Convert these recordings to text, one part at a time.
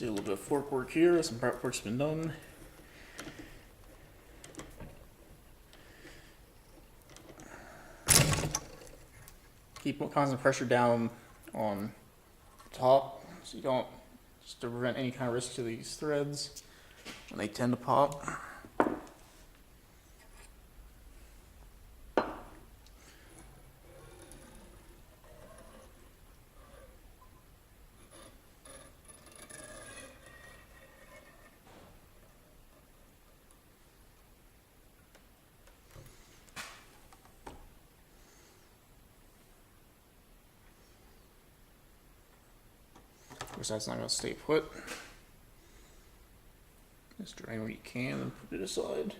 do a little bit of fork work here. Some prep work's been done. Keep constant pressure down on top so you don't, just to prevent any kind of risk to these threads when they tend to pop. Of course, that's not going to stay put. Just drain what you can and put it aside.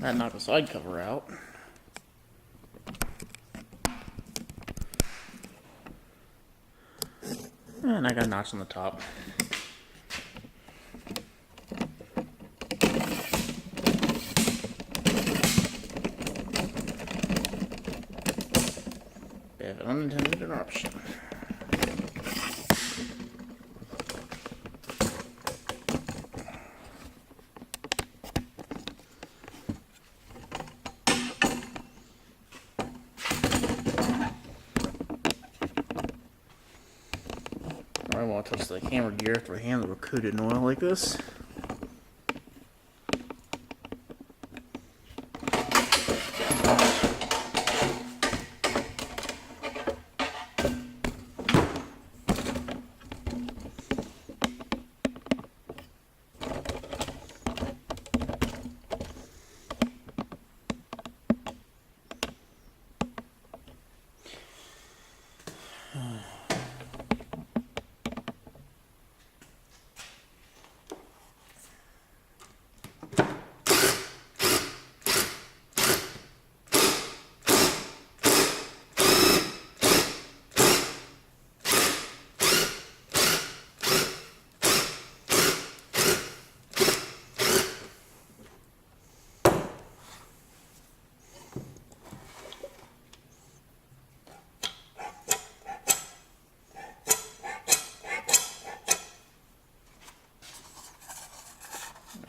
That knocked the side cover out. And I got notch on the top. Bit of an unintended interruption. I want to touch the camera gear after my hands were coated in oil like this.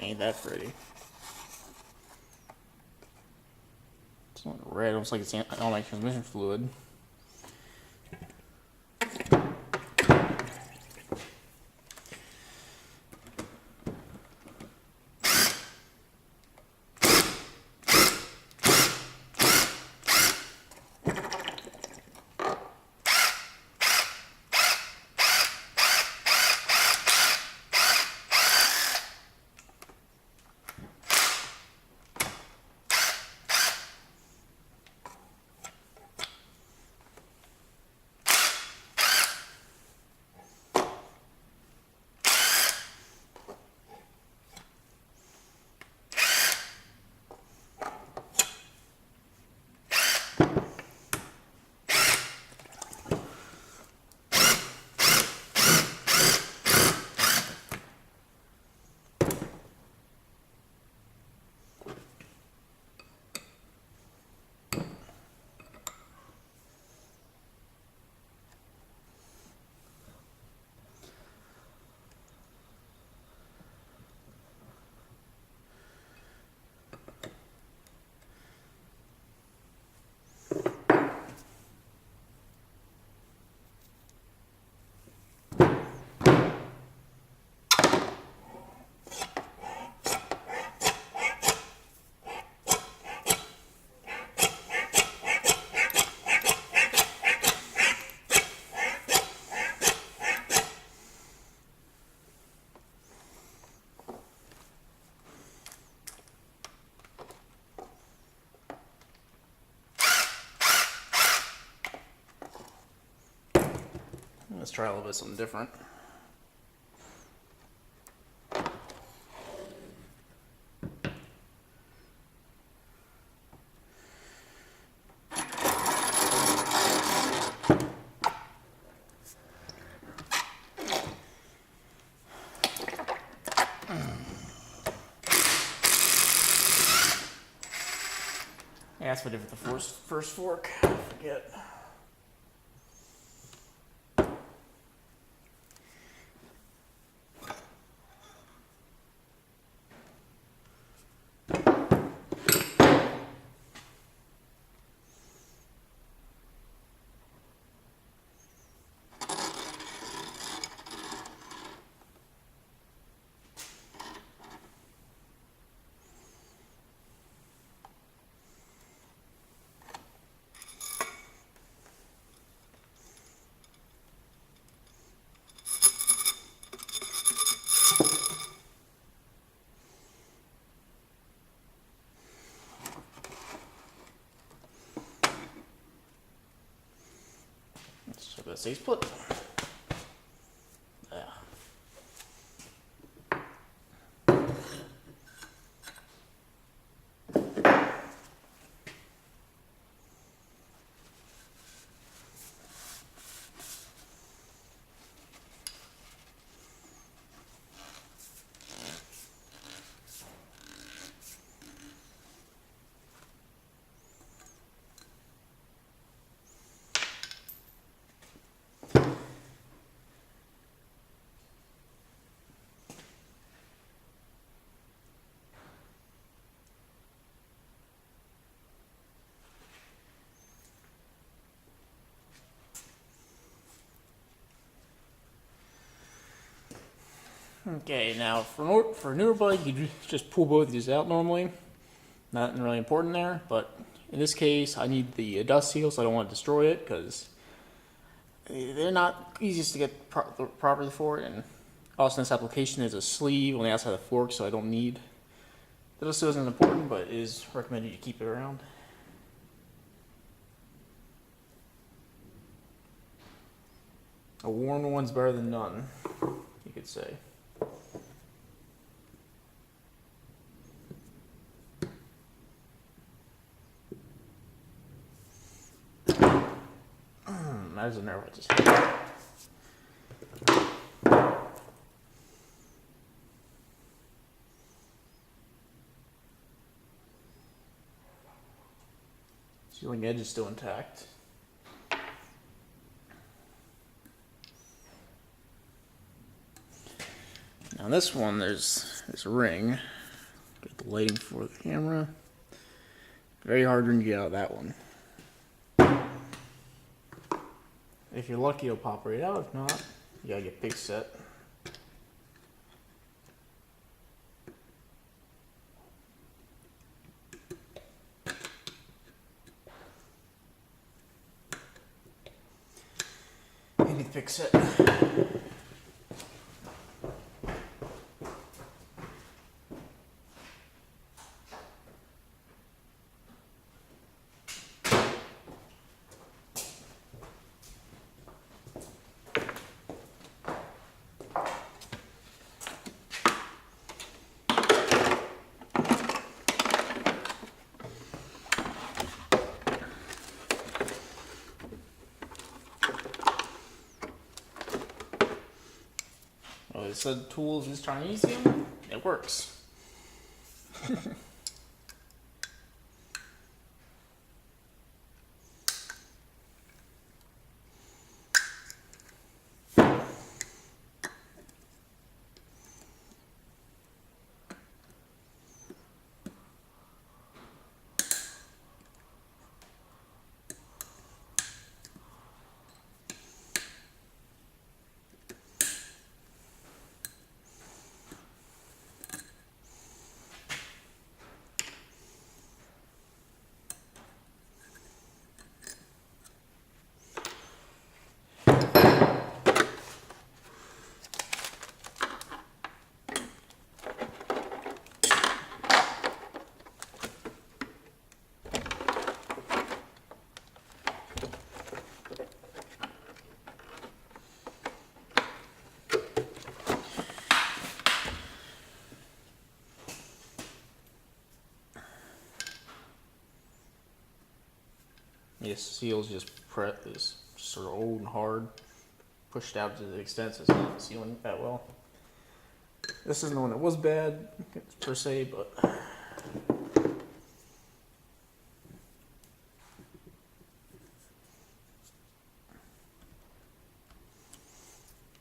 Ain't that pretty. It's not red, almost like it's on my transmission fluid. Let's try a little bit something different. Yeah, that's what I did with the first fork. I forget. So that stays put. Yeah. Okay, now for a newer bike, you just pull both of these out normally. Nothing really important there, but in this case, I need the dust seal, so I don't want to destroy it, because they're not easiest to get properly for it, and also in this application there's a sleeve on the outside of the fork, so I don't need. The dust seal isn't important, but it is recommended you keep it around. A worn one's better than none, you could say. That was a nerve I just had. Sealing edge is still intact. Now this one, there's this ring. Get the lighting for the camera. Very hard ring to get out of that one. If you're lucky, it'll pop right out. If not, you gotta get big set. You need big set. Well, it said tools is Chinesium. It works. This seal is just sort of old and hard, pushed out to the extent so it's not sealing that well. This isn't the one that was bad per se, but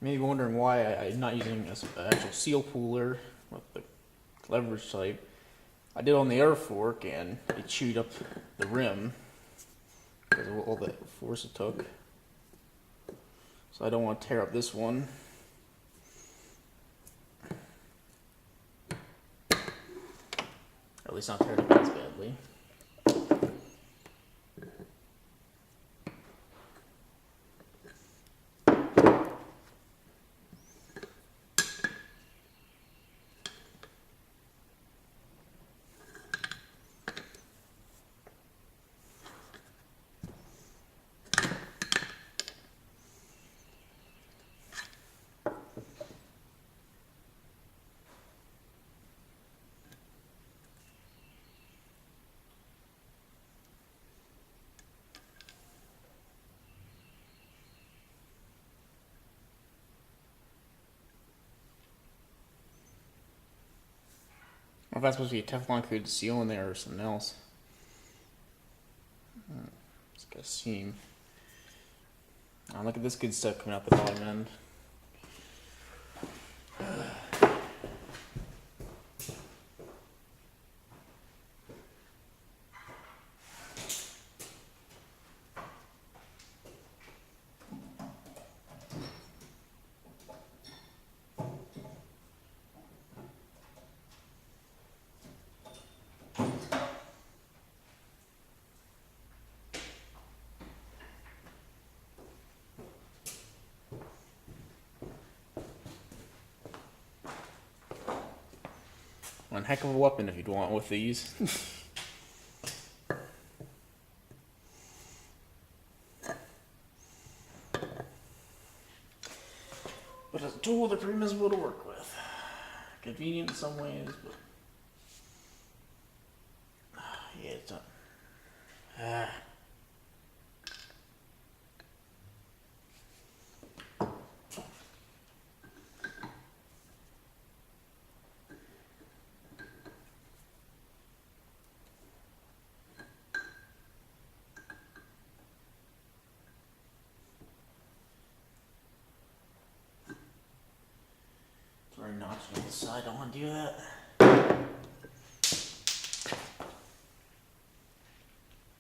maybe wondering why I'm not using an actual seal pooler with the leverage type. I did on the air fork and it chewed up the rim because of all that force it took. So I don't want to tear up this one. Or at least not tear it up as badly. Or if that's supposed to be a Teflon coated seal in there or something else. It's got a seam. Oh, look at this good stuff coming out the bottom end. One heck of a weapon if you'd want with these. But as a tool, they're pretty miserable to work with. Convenient in some ways, but yeah, it's not. It's very notched on the side. I don't want to do that.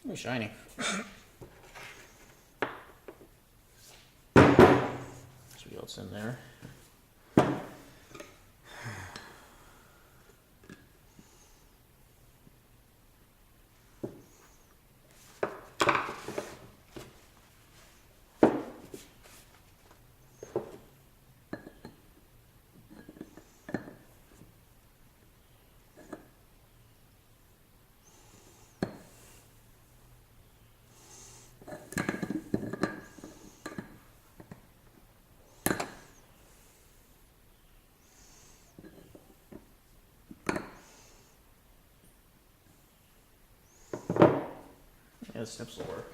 Oh, shiny. See what's in there. Yeah, the snips will work.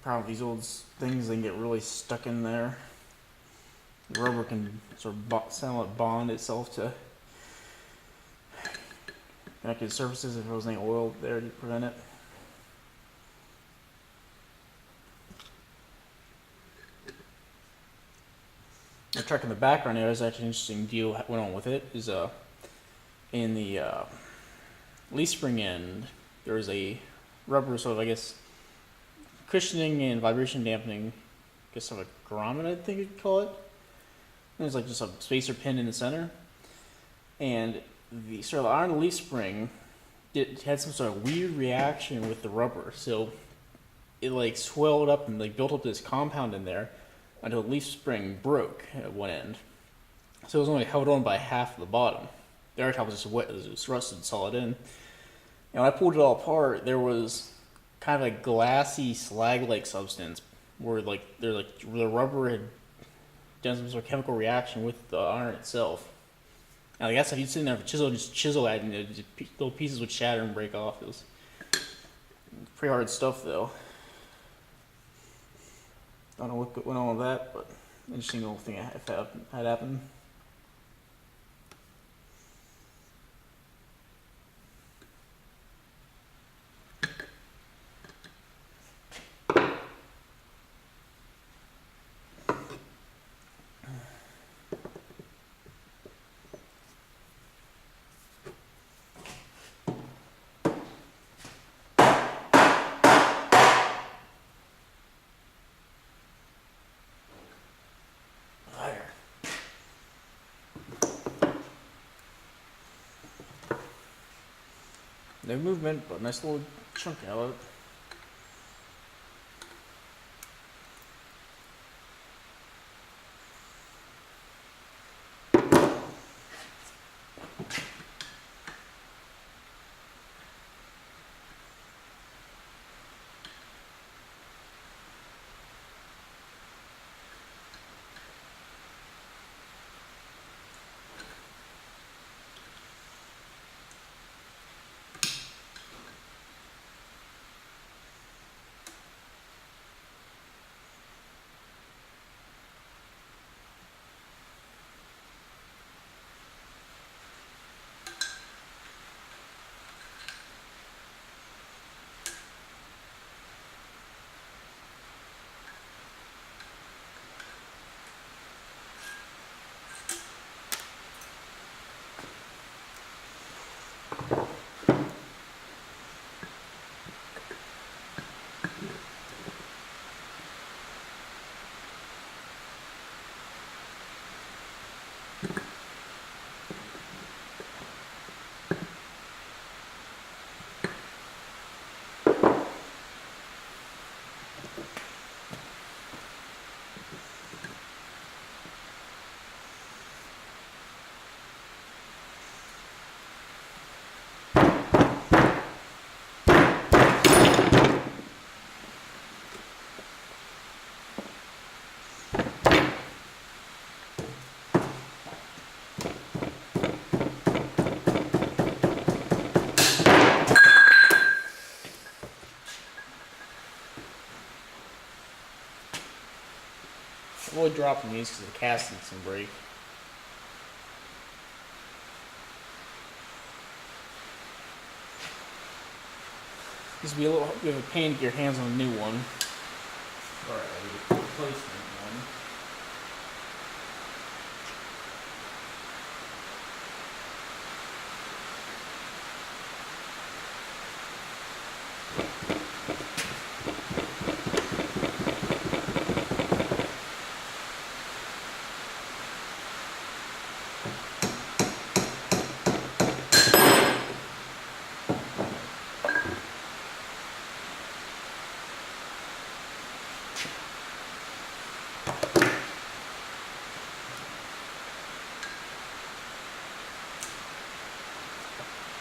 problem with these old things, they can get really stuck in there. The rubber can sort of somewhat bond itself to connected surfaces if there was any oil there to prevent it. The truck in the background there is actually an interesting deal that went on with it. Is in the leaf spring end, there is a rubber sort of, I guess, cushioning and vibration dampening, I guess sort of a grommet, I think you'd call it. And there's like just a spacer pin in the center. And the sort of iron leaf spring had some sort of weird reaction with the rubber. So it like swelled up and like built up this compound in there until the leaf spring broke at one end. So it was only held on by half of the bottom. The other top was just wet, it was just rusted solid in. And when I pulled it all apart, there was kind of a glassy slag-like substance where like the rubber had done some sort of chemical reaction with the iron itself. And I guess if you'd sit in there with a chisel, just chisel at it, and little pieces would shatter and break off. It was pretty hard stuff, though. Don't know what went on with that, but interesting little thing had happened. No movement, but nice little chunk out of it. Avoid dropping these because the castings can break. This will be a little bit of a pain to get your hands on a new one. Alright, replacement one.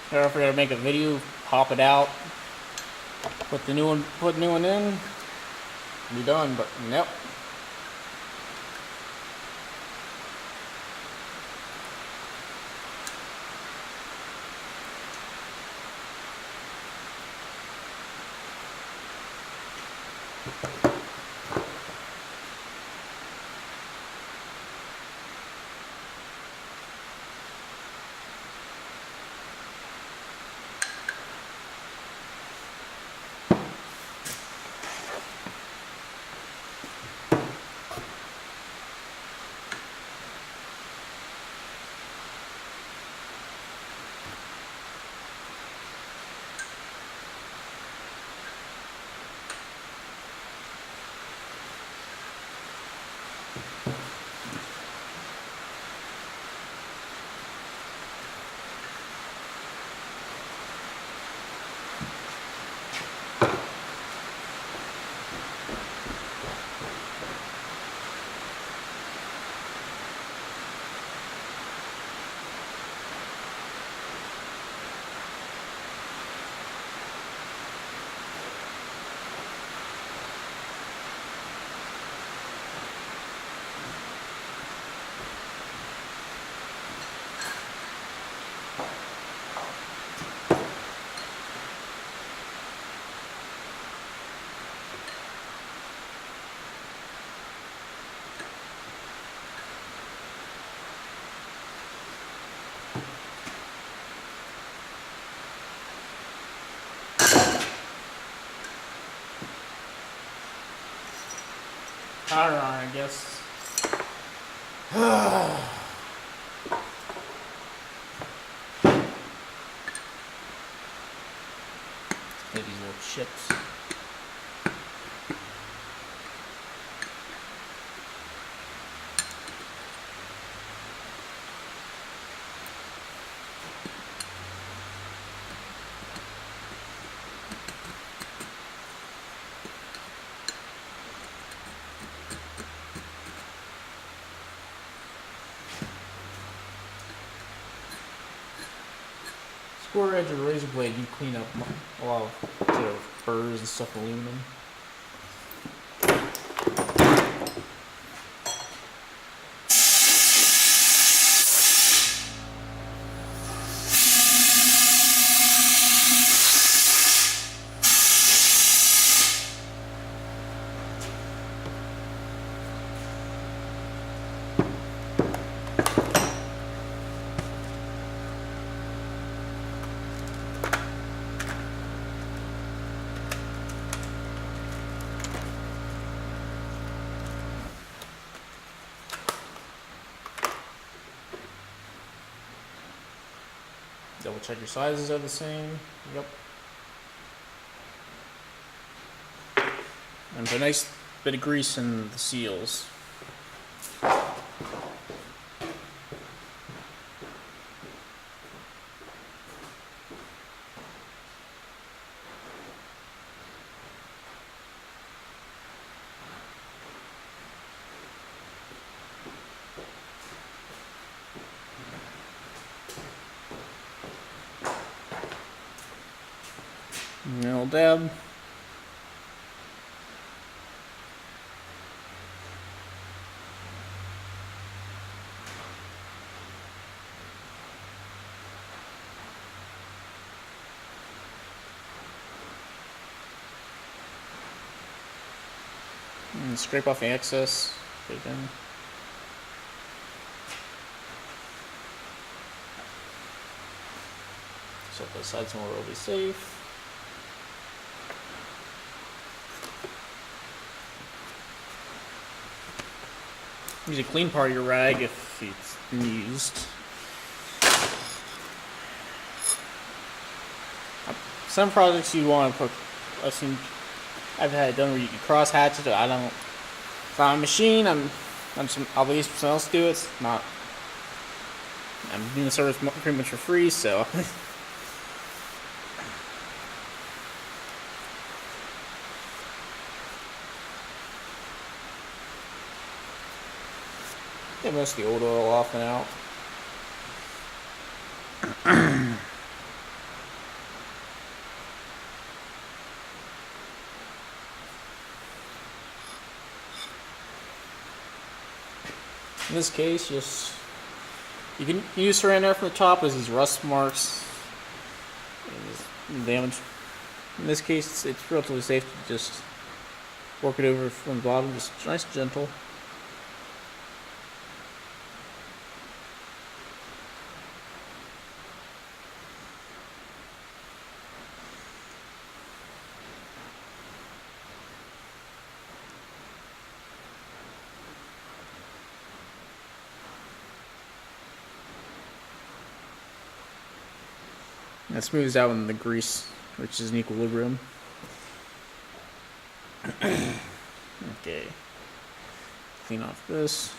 Here, if we're gonna make a video, pop it out, put the new one in, be done. But nope. power on, I guess. Maybe these little chips. Square edge of a razor blade, you clean up a lot of burrs and stuff, aluminum. Double check your sizes are the same. Yep. And put a nice bit of grease in the seals. Little dab. And scrape off the excess. Put it in. So the sides somewhere will be safe. Use a clean part of your rag if it's been used. Some projects you want to put, I've had it done where you can cross hatch it. I don't. It's not a machine. I'll leave someone else do it. It's not. I'm doing the service pretty much for free, so. Get most of the old oil off and out. In this case, you can use saran wrap from the top as these rust marks and damage. In this case, it's relatively safe to just work it over from the bottom, just nice and gentle. That smooths out in the grease, which is in equilibrium. Okay. Clean off this.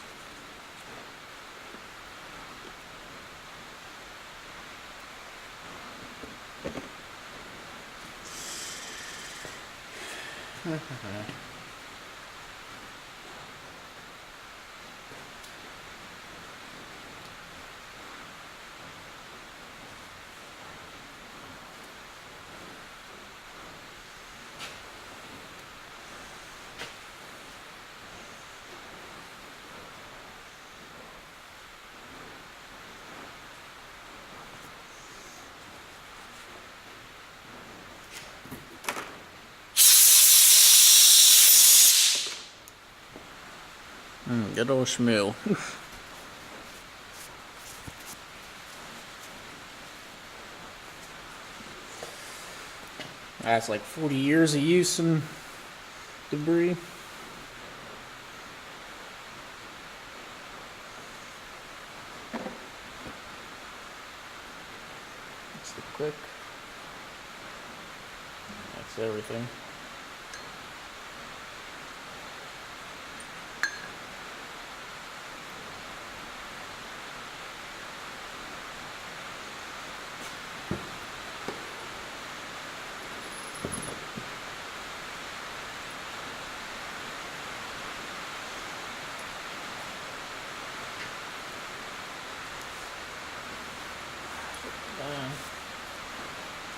Good old Shmoo. That's like 40 years of use and debris. quick. That's everything.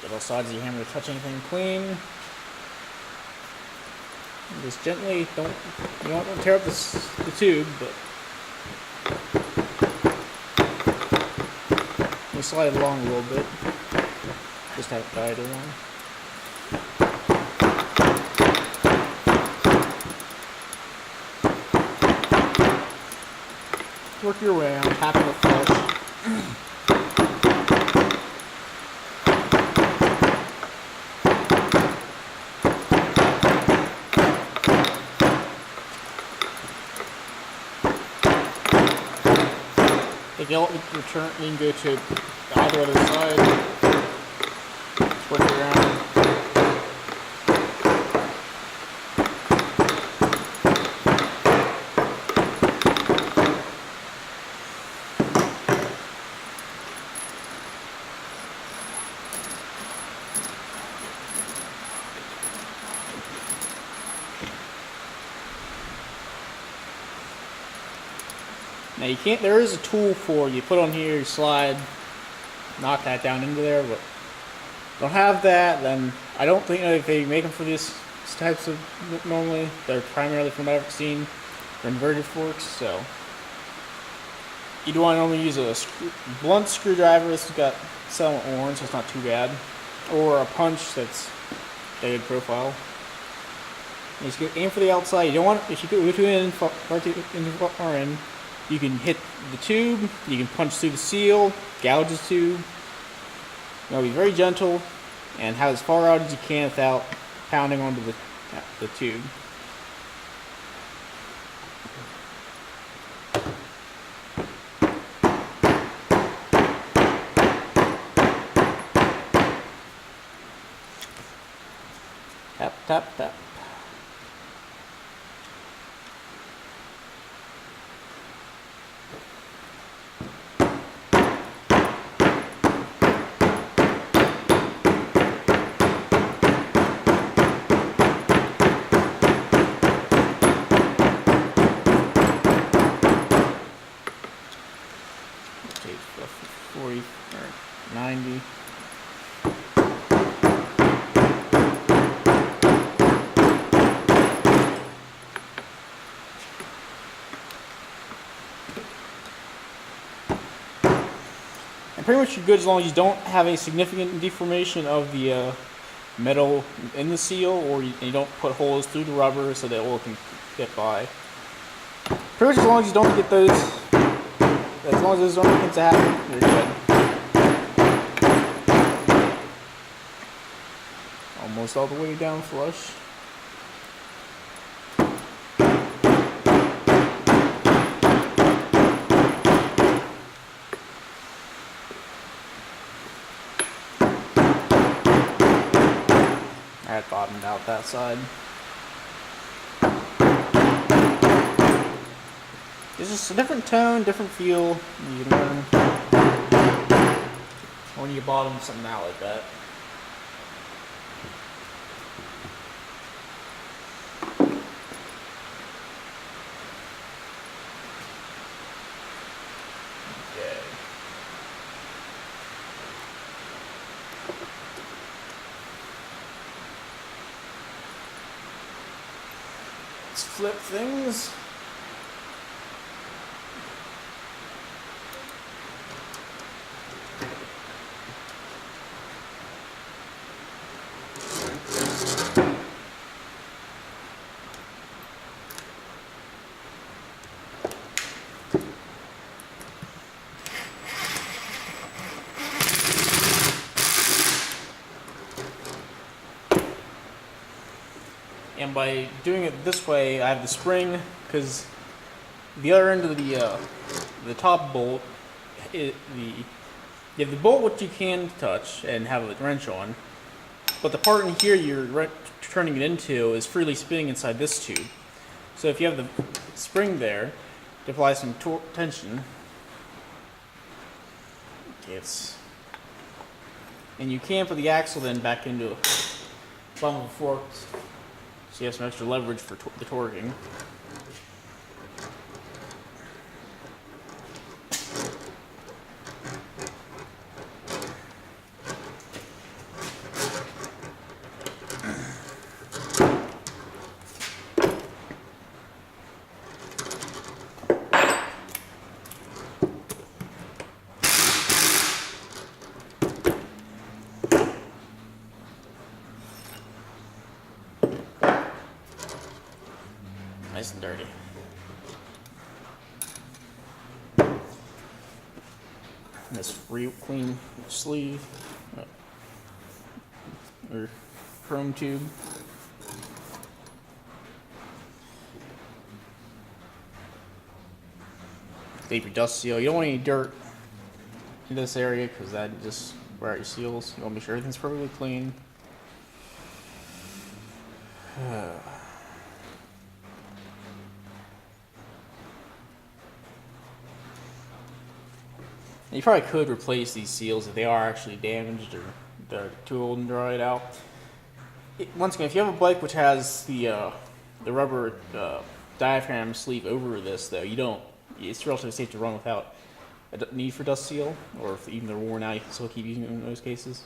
Get all sides of your hammer to touch anything clean. And just gently, you don't want to tear up the tube, but you slide it along a little bit. Just have it guide along. Work your way around, tapping the flush. If you don't return, you can go to either other side. Work it around. Now you can't, there is a tool for you put on here, you slide, knock that down into there, but don't have that, then I don't think if they make them for these types of, normally, they're primarily from what I've seen, for inverted forks, so. You'd want to normally use a blunt screwdriver, this has got silent orange, so it's not too bad, or a punch that's a good profile. You just aim for the outside, you don't want, if you go too in, far in, you can hit the tube, you can punch through the seal, gouge the tube. You know, be very gentle and have as far out as you can without pounding onto the tube. Tap, tap, tap. Take 40 or 90. And pretty much you're good as long as you don't have any significant deformation of the metal in the seal, or you don't put holes through the rubber so that oil can get by. Pretty much as long as you don't get those, as long as those aren't things that happen, you're good. Almost all the way down flush. Alright, bottomed out that side. It's just a different tone, different feel. You can learn when you bottom something out like that. Okay. Let's flip things. And by doing it this way, I have the spring, because the other end of the top bolt, the You have the bolt which you can touch and have a wrench on, but the part in here you're turning it into is freely spinning inside this tube. So if you have the spring there to apply some tension, and you can put the axle then back into a bottom of a fork, so you have some extra leverage for the torquing. Nice and dirty. This real clean sleeve or chrome tube. Save your dust seal. You don't want any dirt in this area because that just wear out your seals. You want to be sure everything's perfectly clean. You probably could replace these seals if they are actually damaged or they're too old and dried out. Once again, if you have a bike which has the rubber diaphragm sleeve over this, though, you don't. It's relatively safe to run without a need for dust seal, or if even they're worn out, you can still keep using them in those cases.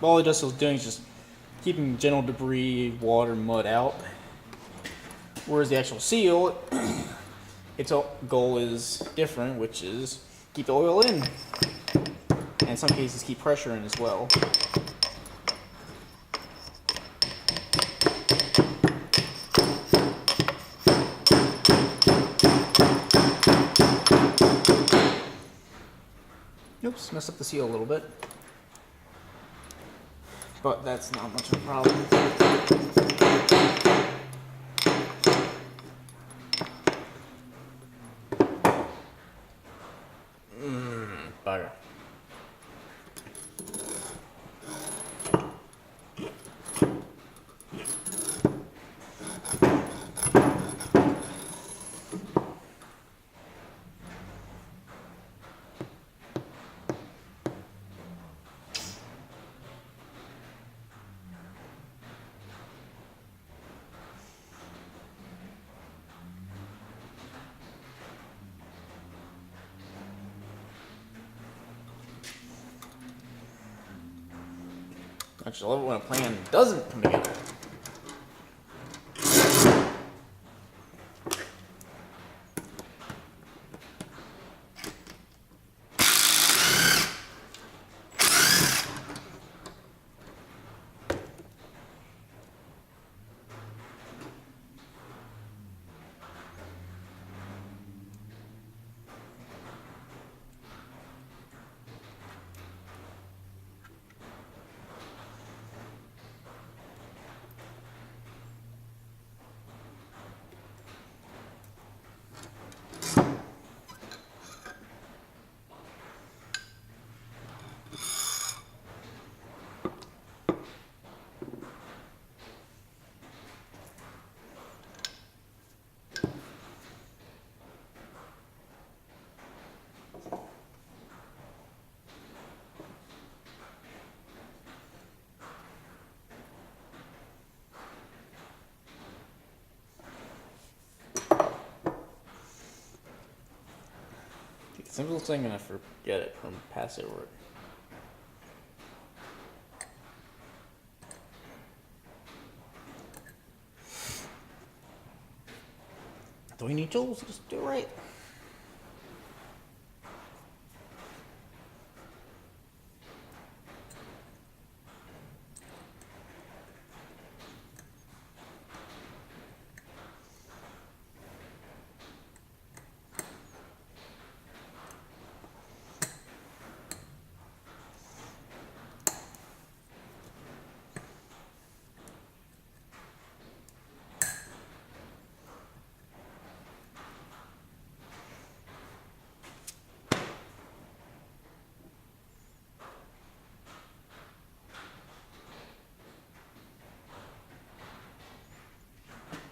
All the dust seal is doing is just keeping general debris, water, mud out. Whereas the actual seal, its goal is different, which is keep the oil in. And in some cases, keep pressure in as well. Oops, messed up the seal a little bit. But that's not much of a problem. Bugger. Actually, I love it when a plan doesn't come together. Simplest thing, and I forget it from pass over it. Do you need tools? Just do it right.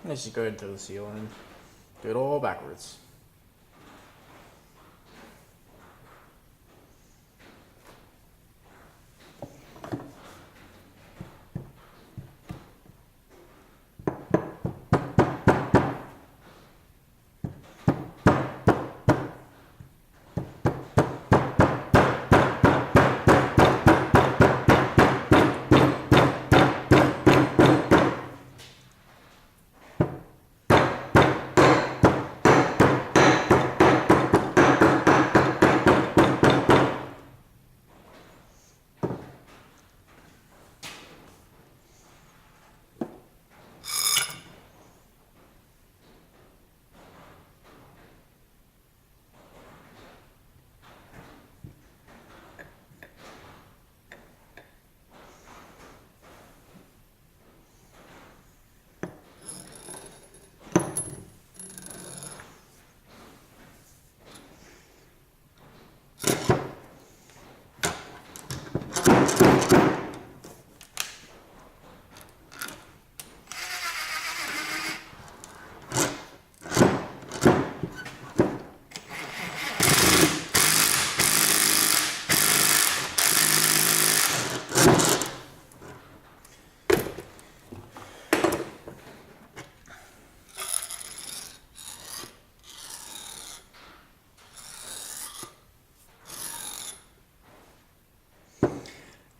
Let's just go ahead and throw the seal in. Do it all backwards.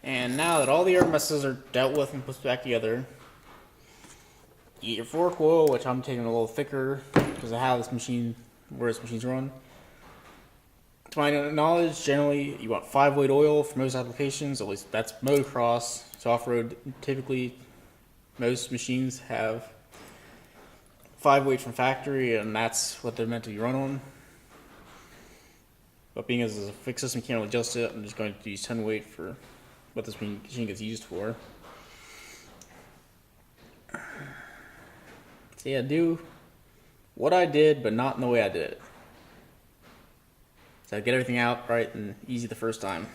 And now that all the air messes are dealt with and put back together, you get your fork oil, which I'm taking a little thicker because of how this machine, where this machine's run. To my knowledge, generally you want 5-weight oil for most applications, at least that's motocross. So off-road, typically most machines have 5-weight from factory, and that's what they're meant to be run on. But being as a fixed system, can't really adjust it, I'm just going to use 10-weight for what this machine gets used for. So yeah, do what I did, but not in the way I did it. So get everything out right and easy the first time.